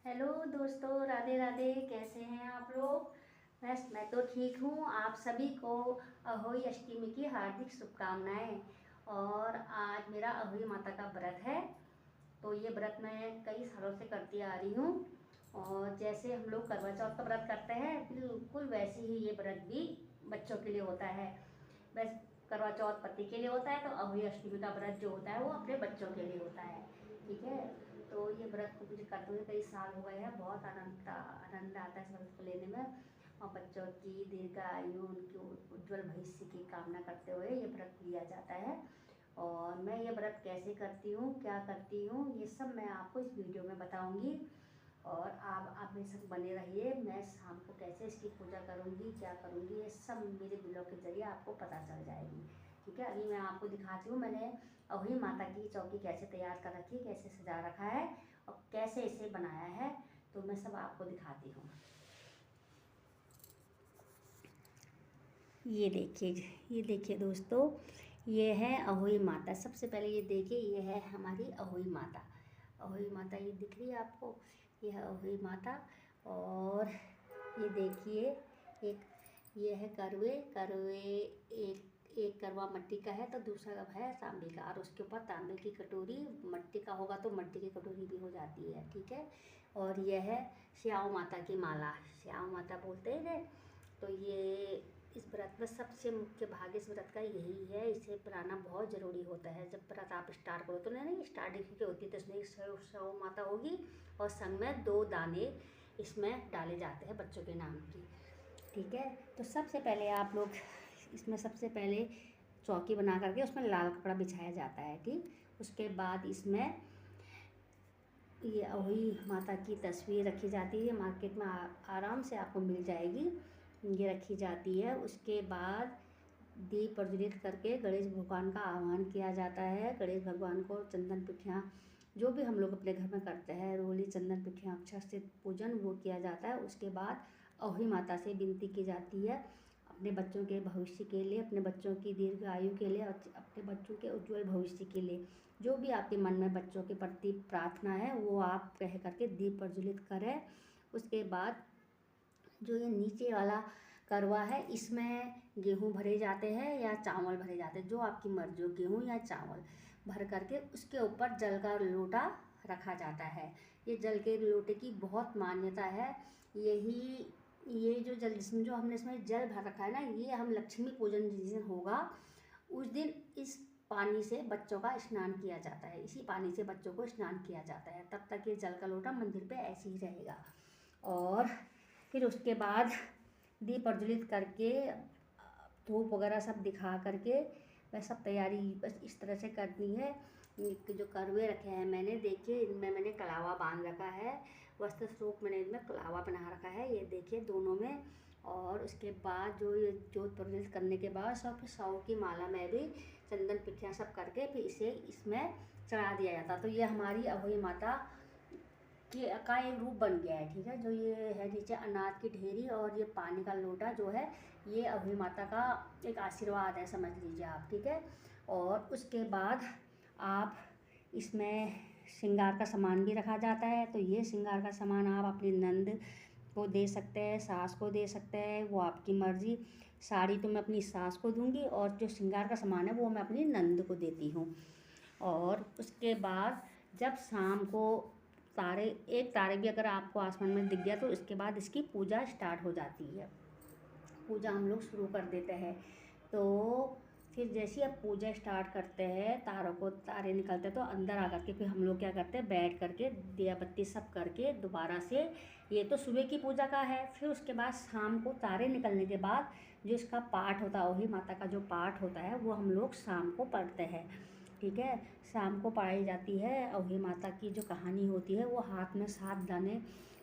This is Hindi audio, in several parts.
हेलो दोस्तों, राधे राधे। कैसे हैं आप लोग? बस मैं तो ठीक हूँ। आप सभी को अहोई अष्टमी की हार्दिक शुभकामनाएं। और आज मेरा अहोई माता का व्रत है। तो ये व्रत मैं कई सालों से करती आ रही हूँ। और जैसे हम लोग करवा चौथ का व्रत करते हैं, बिल्कुल वैसे ही ये व्रत भी बच्चों के लिए होता है। बस करवा चौथ पति के लिए होता है, तो अहोई अष्टमी का व्रत जो होता है वो अपने बच्चों के लिए होता है। ठीक है। तो ये व्रत को मुझे करते हुए कई साल हो गए हैं। बहुत आनंद आता है इस व्रत को लेने में। और बच्चों की दीर्घायु, उनकी उज्जवल भविष्य की कामना करते हुए ये व्रत लिया जाता है। और मैं ये व्रत कैसे करती हूँ, क्या करती हूँ, ये सब मैं आपको इस वीडियो में बताऊँगी। और आप मेरे साथ बने रहिए। मैं शाम को कैसे इसकी पूजा करूँगी, क्या करूँगी, ये सब मेरे ब्लॉग के ज़रिए आपको पता चल जाएगी। ठीक है। अभी मैं आपको दिखाती हूँ मैंने अहोई माता की चौकी कैसे तैयार कर रखी है, कैसे सजा रखा है और कैसे इसे बनाया है। तो मैं सब आपको दिखाती हूँ। ये देखिए दोस्तों, ये है अहोई माता। सबसे पहले ये देखिए, ये है हमारी अहोई माता। अहोई माता ये दिख रही है आपको? ये है अहोई माता। और ये देखिए, एक ये है करवे करवे। एक करवा मिट्टी का है तो दूसरा है तांबे का। और उसके ऊपर तांबे की कटोरी, मिट्टी का होगा तो मिट्टी की कटोरी भी हो जाती है। ठीक है। और यह है श्याम माता की माला। श्याम माता बोलते हैं। तो ये इस व्रत में सबसे मुख्य भाग इस व्रत का यही है। इसे बनाना बहुत ज़रूरी होता है। जब व्रत आप स्टार्ट करो तो नहीं स्टार्टिंग की होती है, तो इसमें श्याम माता होगी और संग में 2 दाने इसमें डाले जाते हैं बच्चों के नाम की। ठीक है। तो सबसे पहले आप लोग इसमें सबसे पहले चौकी बना करके उसमें लाल कपड़ा बिछाया जाता है। ठीक। उसके बाद इसमें ये अहोई माता की तस्वीर रखी जाती है। मार्केट में आराम से आपको मिल जाएगी। ये रखी जाती है। उसके बाद दीप प्रज्वलित करके गणेश भगवान का आह्वान किया जाता है। गणेश भगवान को चंदन पिठियाँ, जो भी हम लोग अपने घर में करते हैं, रोली चंदन पिठियाँ अक्षर से पूजन वो किया जाता है। उसके बाद अहोई माता से विनती की जाती है अपने बच्चों के भविष्य के लिए, अपने बच्चों की दीर्घ आयु के लिए, अपने बच्चों के उज्जवल भविष्य के लिए। जो भी आपके मन में बच्चों के प्रति प्रार्थना है वो आप कह करके दीप प्रज्वलित करें। उसके बाद जो ये नीचे वाला करवा है, इसमें गेहूँ भरे जाते हैं या चावल भरे जाते हैं, जो आपकी मर्जी हो, गेहूँ या चावल भर करके उसके ऊपर जल का लोटा रखा जाता है। ये जल के लोटे की बहुत मान्यता है। यही ये जो जल जिसमें जो हमने इसमें जल भर रखा है ना, ये हम लक्ष्मी पूजन जिस दिन होगा उस दिन इस पानी से बच्चों का स्नान किया जाता है। इसी पानी से बच्चों को स्नान किया जाता है। तब तक ये जल का लोटा मंदिर पे ऐसे ही रहेगा। और फिर उसके बाद दीप प्रज्वलित करके धूप वगैरह सब दिखा करके वह सब तैयारी बस इस तरह से करनी है। जो करवे रखे हैं मैंने, देखिए इनमें मैंने कलावा बांध रखा है। वस्त्र स्वरूप मैंने इनमें कलावा बना रखा है, ये देखिए दोनों में। और उसके बाद जो ये जोत प्रज्वलित करने के बाद सब सौ की माला में भी चंदन पिठियाँ सब करके फिर इसे इसमें चढ़ा दिया जाता। तो ये हमारी अहोई माता का एक रूप बन गया है। ठीक है। जो ये है नीचे अनाज की ढेरी और ये पानी का लोटा जो है, ये अहोई माता का एक आशीर्वाद है, समझ लीजिए आप। ठीक है। और उसके बाद आप इसमें श्रृंगार का सामान भी रखा जाता है। तो ये श्रृंगार का सामान आप अपनी नंद को दे सकते हैं, सास को दे सकते हैं, वो आपकी मर्ज़ी। साड़ी तो मैं अपनी सास को दूंगी और जो श्रृंगार का सामान है वो मैं अपनी नंद को देती हूँ। और उसके बाद जब शाम को एक तारे भी अगर आपको आसमान में दिख गया तो इसके बाद इसकी पूजा स्टार्ट हो जाती है। पूजा हम लोग शुरू कर देते हैं। तो फिर जैसे ही आप पूजा स्टार्ट करते हैं, तारे निकलते हैं तो अंदर आकर के फिर हम लोग क्या करते हैं, बैठ करके दिया बत्ती सब करके दोबारा से, ये तो सुबह की पूजा का है। फिर उसके बाद शाम को तारे निकलने के बाद जो इसका पाठ होता है, वही माता का जो पाठ होता है वो हम लोग शाम को पढ़ते हैं। ठीक है। शाम को पढ़ाई जाती है। अहोई माता की जो कहानी होती है वो हाथ में 7 दाने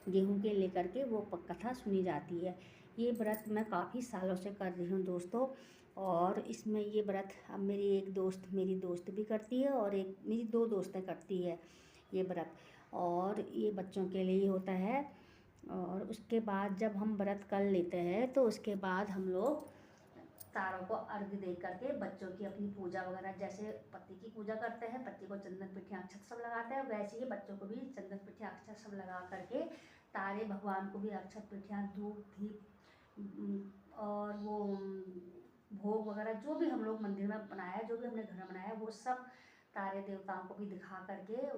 गेहूं के लेकर के वो कथा सुनी जाती है। ये व्रत मैं काफ़ी सालों से कर रही हूँ दोस्तों। और इसमें ये व्रत अब मेरी दोस्त भी करती है और एक मेरी 2 दोस्तें करती है ये व्रत। और ये बच्चों के लिए ही होता है। और उसके बाद जब हम व्रत कर लेते हैं तो उसके बाद हम लोग तारों को अर्घ दे करके बच्चों की अपनी पूजा वगैरह, जैसे पति की पूजा करते हैं, पति को चंदन पिठे अक्षत सब लगाते हैं, वैसे ही बच्चों को भी चंदन पिठे अक्षत सब लगा करके तारे भगवान को भी अक्षत पिठियाँ धूप दीप और वो भोग वगैरह जो भी हम लोग मंदिर में बनाया है, जो भी हमने घर में बनाया है, वो सब तारे देवताओं को भी दिखा करके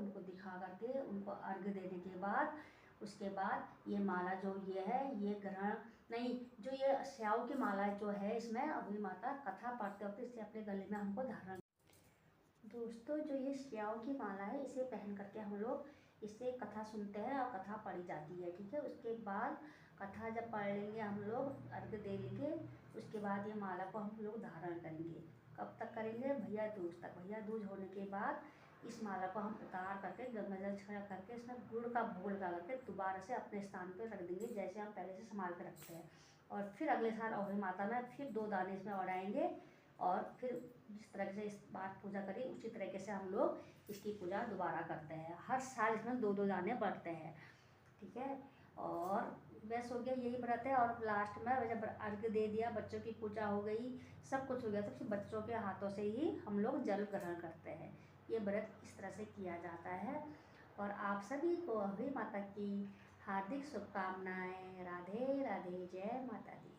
उनको अर्घ देने के बाद उसके बाद ये माला जो ये है ये ग्रहण नहीं, जो ये स्याऊ की माला जो है इसमें अहोई माता कथा पढ़ते वक्त इसे अपने गले में हमको धारण। दोस्तों जो ये स्याऊ की माला है इसे पहन करके हम लोग इससे कथा सुनते हैं और कथा पढ़ी जाती है, ठीक है। उसके बाद कथा जब पढ़ लेंगे हम लोग, अर्घ दे लेंगे, उसके बाद ये माला को हम लोग धारण करेंगे। कब तक करेंगे? भैया दूज तक। भैया दूज होने के बाद इस माला को हम उतार करके गंगा जल छिड़क करके इसमें गुड़ का भोग लगा करके दोबारा से अपने स्थान पर रख देंगे, जैसे हम पहले से संभाल के रखते हैं। और फिर अगले साल अहोई माता में फिर 2 दाने इसमें उड़ाएंगे और फिर जिस तरह से इस बार पूजा करी उसी तरीके से हम लोग इसकी पूजा दोबारा करते हैं। हर साल इसमें 2-2 दाने बढ़ते हैं, ठीक है। और बस हो गया यही व्रत है। और लास्ट में जब अर्घ दे दिया, बच्चों की पूजा हो गई, सब कुछ हो गया, तो फिर बच्चों के हाथों से ही हम लोग जल ग्रहण करते हैं। ये व्रत इस तरह से किया जाता है। और आप सभी को अहोई माता की हार्दिक शुभकामनाएं। राधे राधे, जय माता दी।